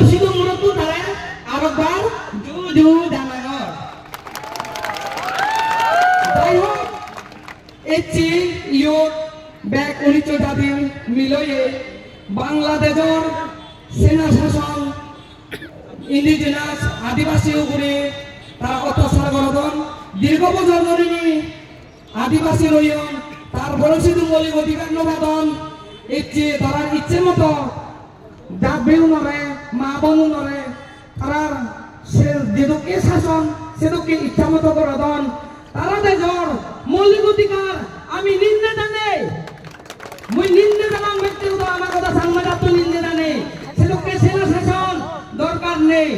Agor sidung mulut tuh tare arokbar juru danagor. Tayo এচি ইয়ত back 19 জাতির মিলয়ে বাংলাদেশের সেনা শাসন ইন্ডিজিনাস আদিবাসী উপরে তারা অত্যাচার করতন দীর্ঘ বছর ধরে আদিবাসী রইন তার বড়শিদু মৌলিক অধিকার নবাদন এচি তারা ইচ্ছে মতো জাত বেউ নরে মা বনু নরে তারা যেদকে শাসন সেদকে ইচ্ছা মতো করতন তারা দেশর মৌলিক অধিকার আমি নিন্দে জানে মুই নিন্দে জানাম ব্যক্তিগত আমার কথা সাংবাদিক তো নিন্দে জানে সেদকে সেনা শাসন দরকার নেই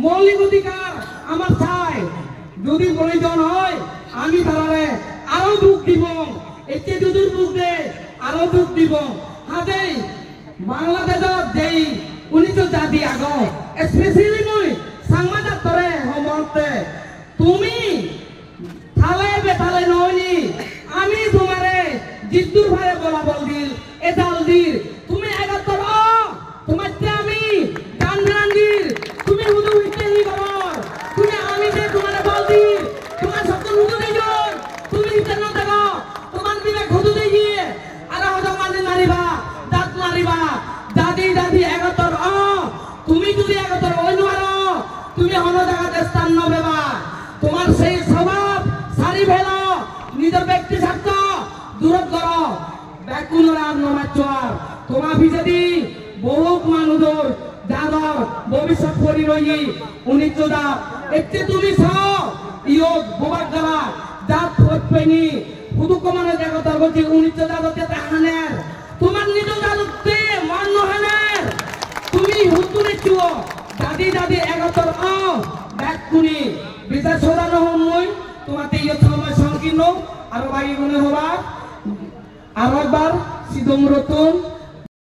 মৌলিক অধিকার আমার চাই যদি প্রয়োজন হয় আমি তারারে আরো দুঃখ দিব এতে দুদুর বুক দে আরো দুঃখ দিব হাতেই বাংলাদেশত যেই 19 জাতি আগ স্পেশালি মই সাংবাদিক তরে হোমতে তুমি থালে বেতালে নইনি আমি তোমারে জিদ্দুর ভারে বলা বল দিল এদাল দিল তুমি এগাতর তোমার আমি গান্ধাঙ্গীর তুমি হুদু হিতেহি খবর তুমি আমি যে তোমারে বল দিল তোমার শব্দ হুদু দেই তুমি হিতে ন দেখো তোমার বিবেক হুদু দেই আর হদা মানে নারিবা দাঁত মারিবা দাদি দাদি এগাতর তুমি যদি এগাতর অন্য তুমি হন জায়গাতে স্থান নবেবা তোমার সেই স্বভাব সারি ফেল নিজের ব্যক্তি স্বার্থ দূর করো ব্যাকুলর আর নমাচর তোমার বিজেদি বহুত মানুষের যাদর ভবিষ্যৎ করি রই 19 জাত এতে তুমি ইয়োগ বোবাক গলা জাত ফটপেনি হুদু কমানো জায়গা বলছি 19 জাততে তাহানের তোমার নিজ জাততে মান নহানের তুমি হুদু নেচুও দাদি দাদি এগাতর ব্যাকুনি বিচার সদানো হন মই তোমাতে ইয়ে সময় সংকীর্ণ আরো বাকি গুণে হবা আরো একবার সিদম রতন